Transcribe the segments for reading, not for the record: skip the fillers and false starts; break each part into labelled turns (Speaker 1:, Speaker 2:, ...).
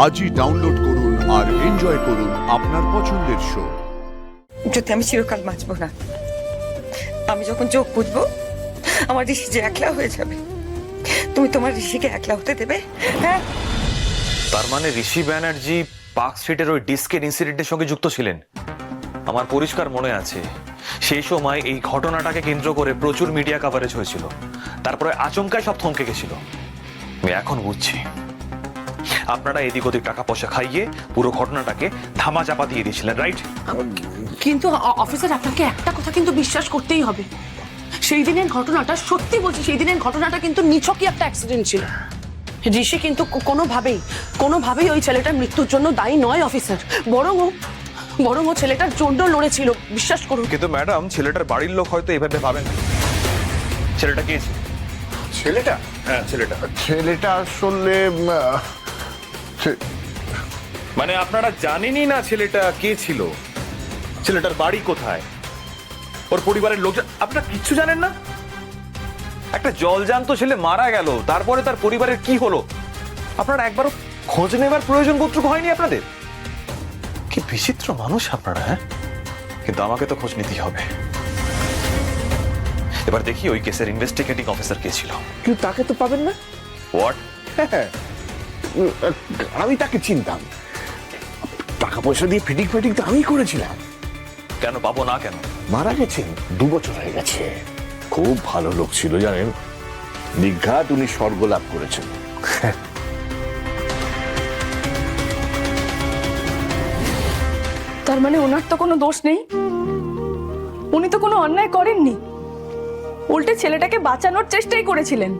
Speaker 1: আজই ডাউনলোড করুন আর এনজয় করুন আপনার পছন্দের শো।
Speaker 2: যদি আমি চিরকাল বাঁচবো না, আমি যখন চোখ বুঝবো আমার ঋষি যে একলা হয়ে যাবে, তুমি তোমার ঋষিকে একলা হতে দেবে? হ্যাঁ,
Speaker 3: তার মানে ঋষি ব্যানার্জি পার্ক স্ট্রিটের ওই ডিস্কের ইনসিডেন্টের সঙ্গে যুক্ত ছিলেন। আমার পরিষ্কার মনে আছে সেই সময় এই ঘটনাটাকে কেন্দ্র করে প্রচুর মিডিয়া কভারেজ হয়েছিল, তারপরে আচমকায় সব থমকে গেছিল। আমি এখন বুঝছি আপনারা এদিক ওদিক টাকা পয়সা খাইয়ে পুরো ঘটনাটাকে ধামাচাপা দিয়ে দিয়েছিলেন, রাইট?
Speaker 4: কিন্তু অফিসার, আপনাকে একটা কথা কিন্তু বিশ্বাস করতেই হবে, সেই দিনের ঘটনাটা, সত্যি বলছি, সেই দিনের ঘটনাটা কিন্তু নিছকই একটা অ্যাক্সিডেন্ট ছিল। ঋষি কিন্তু কোনোভাবেই ওই ছেলেটার মৃত্যুর জন্য দায়ী নয় অফিসার, বরং ও ছেলেটার জন্য লড়েছিল, বিশ্বাস করুন।
Speaker 3: কিন্তু ম্যাডাম, ছেলেটার বাড়ির লোক হয়তো এভাবে ভাবেন। ছেলেটা কে?
Speaker 5: ছেলেটা?
Speaker 3: হ্যাঁ, ছেলেটা।
Speaker 5: ছেলেটা আসলে
Speaker 3: মানে আপনারা জানেনই না ছেলেটা কে ছিল, ছেলেটার বাড়ি কোথায়, ওর পরিবারের লোকজন, আপনারা কিচ্ছু জানেন না? একটা জলজান্ত ছেলে মারা গেল, তারপরে তার পরিবারের কি হলো আপনারা একবারও খোঁজ নেবার প্রয়োজন বোধটুকু হয়নি আপনাদের? কি বিচিত্র মানুষ আপনারা, হ্যাঁ? কিন্তু আমাকে তো খোঁজ নিতেই হবে। এবার দেখি ওই কেসের ইনভেস্টিগেটিং অফিসার কে ছিল।
Speaker 5: কিন্তু তাকে তো পাবেন না।
Speaker 3: হোয়াট?
Speaker 5: আমি তাকে চিনতাম, টাকা পয়সা দিয়ে ফিটিং তো আমি করেছিলাম।
Speaker 3: কেন পাবো না? কেন?
Speaker 5: মারা গেছেন 2 বছর হয়ে গেছে। খুব ভালো লোক ছিল জানেন, নিঘাত উনি স্বর্গ লাভ করেছেন।
Speaker 6: তার মানে ওনার তো কোনো দোষ নেই, উনি তো কোনো অন্যায় করেননি, উল্টে ছেলেটাকে বাঁচানোর চেষ্টাই করেছিলেন।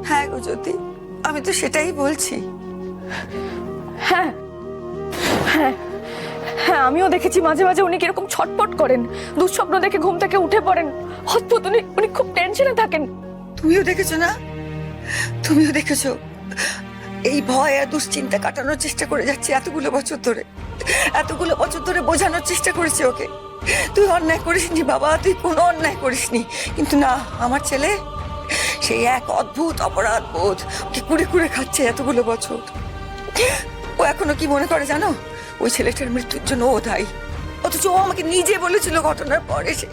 Speaker 2: হ্যাঁ গো জ্যোতি, আমি তো সেটাই বলছি।
Speaker 6: হ্যাঁ হ্যাঁ হ্যাঁ, আমিও দেখেছি মাঝে মাঝে উনি কিরকম ছটপট করেন, দুঃস্বপ্ন দেখে ঘুম থেকে উঠে পড়েন, অদ্ভুত, উনি খুব টেনশনে থাকেন।
Speaker 2: তুমিও দেখেছো না? তুমিও দেখেছো? এই ভয় আর দুশ্চিন্তা কাটানোর চেষ্টা করে যাচ্ছে এতগুলো বছর ধরে বোঝানোর চেষ্টা করেছে ওকে, তুই অন্যায় করিসনি বাবা, তুই কোনো অন্যায় করিসনি। কিন্তু না, আমার ছেলে সেই এক অদ্ভুত অপরাধ বোধ ওকে কুড়ে খাচ্ছে এতগুলো বছর। ও এখনো কি মনে করে জানো, ওই ছেলেটার মৃত্যুর জন্য ও দায়ী। অথচ ও আমাকে নিজে বলেছিল ঘটনার পর এসে,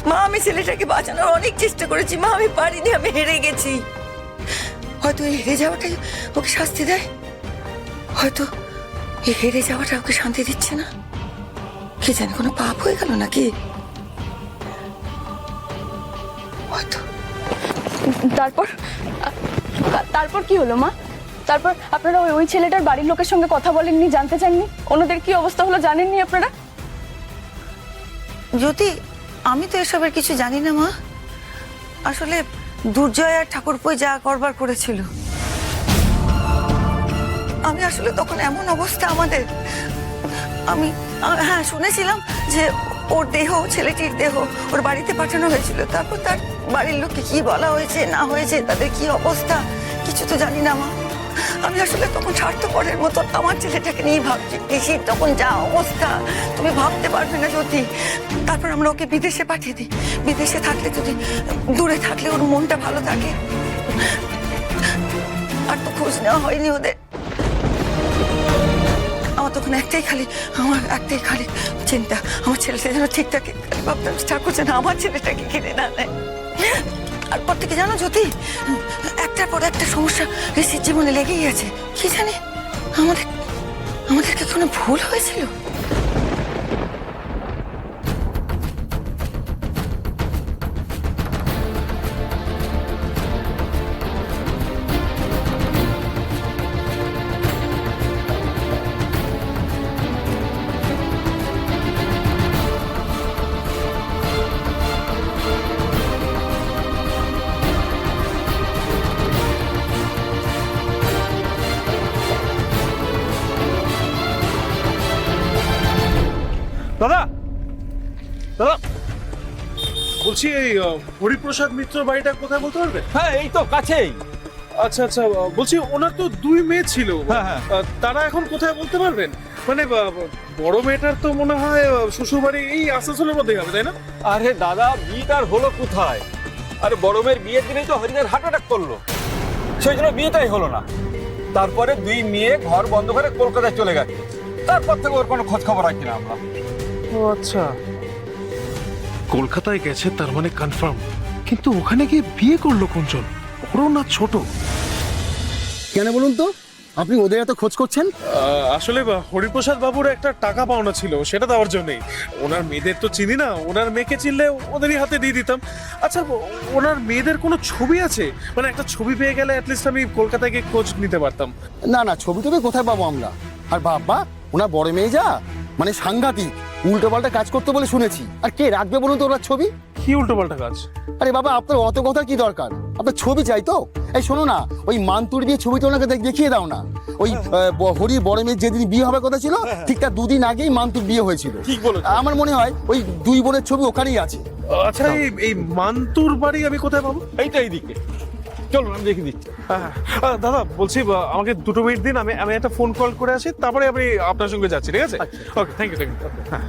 Speaker 2: মা আমি ছেলেটাকে বাঁচানোর অনেক চেষ্টা করেছি, মা আমি পারিনি, আমি হেরে গেছি। হয়তো এই হেরে যাওয়াটাই ওকে শাস্তি দেয়, হয়তো এই হেরে যাওয়াটা ওকে শান্তি দিচ্ছে না, কে জানে কোনো পাপ হয়ে গেল নাকি হয়তো।
Speaker 6: তারপর কি হলো মা? তারপর আপনারা ওই ছেলেটার বাড়ির লোকের সঙ্গে কথা বলেননি, জানতে চাননি ওনাদের কি অবস্থা হলো, জানেননি আপনারা?
Speaker 2: জ্যোতি, আমি তো এসবের কিছু জানি না মা, আসলে দুর্জয় আর ঠাকুরপোই যা করবার করেছিল। আমি আসলে তখন এমন অবস্থা আমাদের, হ্যাঁ শুনেছিলাম যে ওর দেহ, ছেলেটির দেহ ওর বাড়িতে পাঠানো হয়েছিল, তারপর তার বাড়ির লোককে কি বলা হয়েছে না হয়েছে, তাদের কি অবস্থা কিছু তো জানি না মা। আমি আসলে তখন স্বার্থপরের মতো আমার ছেলেটাকে নিয়ে ভাবছি। ঋষির তখন যা অবস্থা তুমি ভাবতে পারবে না জ্যোতি। তারপর আমরা ওকে বিদেশে পাঠিয়ে দিই, বিদেশে থাকলে যদি, দূরে থাকলে ওর মনটা ভালো থাকে। আর তো খোঁজ নেওয়া হয়নি ওদের। আমার তখন একটাই খালি চিন্তা, আমার ছেলেটা যেন ঠিকঠাক, ভাবতাম ঠাকুর যেন আমার ছেলেটাকে কিনে না নেয়। তারপর থেকে জানো জ্যোতি, একটার পর একটা সমস্যা ঋষির জীবনে লেগেই আছে। কি জানে আমাদেরকে কোনো ভুল হয়েছিল?
Speaker 7: দাদা দাদা বলছি, এই হরিপ্রসাদ মিত্র বাড়িটা কোথায় বলতে পারবে?
Speaker 8: হ্যাঁ, এই তো কাছেই।
Speaker 7: আচ্ছা আচ্ছা, বলছি ওনার তো 2 মেয়ে ছিল,
Speaker 8: হ্যাঁ।
Speaker 7: তারা এখন কোথায় বলতে পারবেন? মানে বড় মেয়েটার তো মনে হয় শ্বশুরবাড়ি এই আসানসোলের মধ্যেই হবে, তাই না?
Speaker 8: আরে দাদা, বিয়েটার হলো কোথায়? আরে বড় মেয়ের বিয়ের দিনেই তো হরিণের হার্ট অ্যাটাক করলো, সেই জন্য বিয়েটাই হলো না। তারপরে দুই মেয়ে ঘর বন্ধ করে কলকাতায় চলে গেছে। তারপর থেকে ওর কোনো খোঁজ খবর রাখি না আমরা।
Speaker 7: ও আচ্ছা, কলকাতায় গেছে তার মানে কনফার্ম। কিন্তু ওখানে গিয়ে বিয়ে করলো কোনজন? বড় না ছোট?
Speaker 9: কেন বলুন তো, আপনি ওদের এত খোঁজ করছেন?
Speaker 7: আসলে হরিপ্রসাদ বাবুর একটা টাকা পাওনা ছিল, সেটা দেওয়ার জন্যই। ওনার মেয়েদের তো চিনি না, ওনার মেয়েকে চিনলে ওদেরই হাতে দিয়ে দিতাম। আচ্ছা, ওনার মেয়েদের কোনো ছবি আছে? মানে একটা ছবি পেয়ে গেলে অ্যাটলিস্ট আমি কলকাতায় গিয়ে খোঁজ নিতে পারতাম।
Speaker 9: না না, ছবি টবি কোথায় পাবো আমরা? আর বাবা, ওনার বড় মেয়ে যা মানে সাংঘাতিক উল্টো পাল্টা কাজ করতে বলে শুনেছি। আর কে রাখবে বলুন তো ওনার ছবি?
Speaker 7: কি উল্টো পাল্টা কাজ?
Speaker 9: আরে বাবা, আপনার অত কথার কি দরকার? আপনার ছবি চাই তো? এই শোনো না, ওই মান্তুর বিয়ে ছবিটা ওনাকে দেখিয়ে দাও না। ওই হরির বড় মেয়ের যেদিন বিয়ে হবার কথা ছিল ঠিক তার দুদিন আগেই মান্তুর বিয়ে হয়েছিল।
Speaker 7: ঠিক বলেছো।
Speaker 9: আমার মনে হয় ওই দুই বোনের ছবি ওখানেই আছে।
Speaker 7: আচ্ছা, এই মান্তুর বাড়ি আমি কোথায় পাবো?
Speaker 8: এইটা এইদিকে, চলুন আমি দেখে দিচ্ছি।
Speaker 7: হ্যাঁ, দাদা বলছি, আমাকে 2 মিনিট দিন, আমি একটা ফোন কল করে আসি, তারপরে আমি আপনার সঙ্গে যাচ্ছি, ঠিক আছে? ওকে, থ্যাংক ইউ। হ্যাঁ।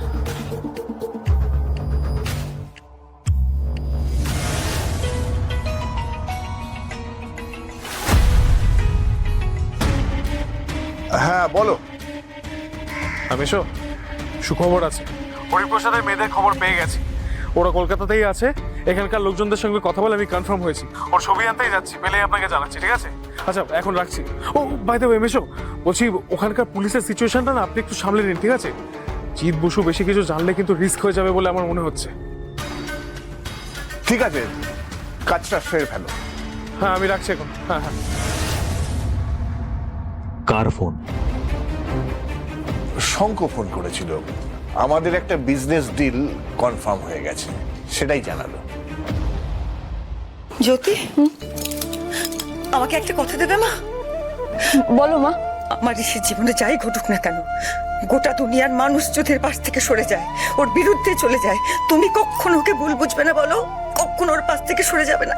Speaker 1: হ্যাঁ বলো।
Speaker 7: আমিশো, সুখবর আছে। হরিপ্রসাদের মেয়েদের খবর পেয়ে গেছি। ওরা কলকাতাতেই আছে। এখানকার লোকজনদের সঙ্গে কথা বলে আমি কনফার্ম হয়েছি। ওর ছবি আনতেই যাচ্ছি, পেলেই আপনাকে জানাচ্ছি, ঠিক আছে? আচ্ছা, এখন রাখছি। ও বাই দ্য ওয়ে মেশো, বলছি ওখানকার পুলিশের সিচুয়েশনটা না আপনি একটু সামলে নিন, ঠিক আছে? জিৎ বসু বেশি কিছু জানলে কিন্তু রিস্ক হয়ে যাবে বলে আমার মনে হচ্ছে।
Speaker 1: ঠিক আছে, কাজটা সেরে ফেলো।
Speaker 7: হ্যাঁ, আমি রাখছি এখন। হ্যাঁ হ্যাঁ।
Speaker 8: কার ফোন?
Speaker 1: শঙ্খ ফোন করেছিল, আমাদের একটা বিজনেস ডিল কনফার্ম হয়ে গেছে, সেটাই জানালো।
Speaker 2: জ্যোতি, আমাকে একটা কথা দেবে মা?
Speaker 6: বলো মা।
Speaker 2: আমার ঋষির জীবনে যাই ঘটুক না কেন, গোটা দুনিয়ার মানুষ যুদ্ধের পাশ থেকে সরে যায়, ওর বিরুদ্ধে চলে যায়, তুমি কখনো ওকে ভুল বুঝবে না বলো? কখনো ওর পাশ থেকে সরে যাবে না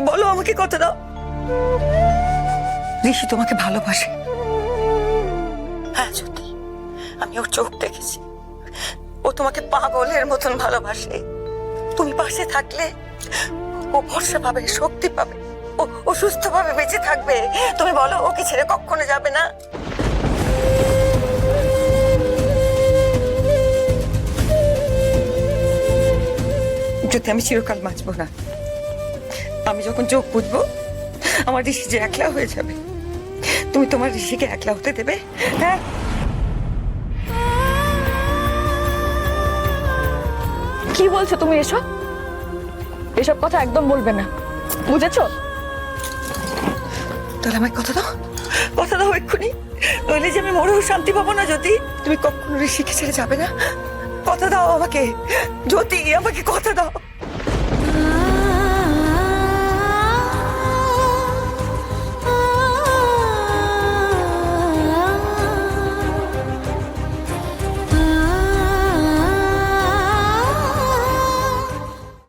Speaker 2: বলো? আমাকে কথা দাও। ঋষি তোমাকে ভালোবাসে। হ্যাঁ জ্যোতি, আমি ওর চোখ দেখেছি। ও তোমাকে পাগলের মতন ভালোবাসে। তুমি পাশে থাকলে ও ভরসা পাবে, শক্তি পাবে, ও সুস্থভাবে বেঁচে থাকবে। তুমি বলো, ওকে ছেড়ে কখনো যাবে না? যদি আমি চিরকাল বাঁচবো না, আমি যখন চোখ বুঝবো আমার ঋষি যে একলা হয়ে যাবে, তুমি তোমার ঋষিকে একলা হতে দেবে? হ্যাঁ।
Speaker 6: কি বলছো তুমি? এসব কথা একদম বলবে না, বুঝেছো?
Speaker 2: তাহলে আমাকে কথা দাও, কথা দাও এক্ষুনি, নইলে যে আমি মরেও শান্তি পাবো না। জ্যোতি, তুমি কখনো ঋষিকে ছেড়ে যাবে না? কথা দাও আমাকে জ্যোতি, আমাকে কথা দাও।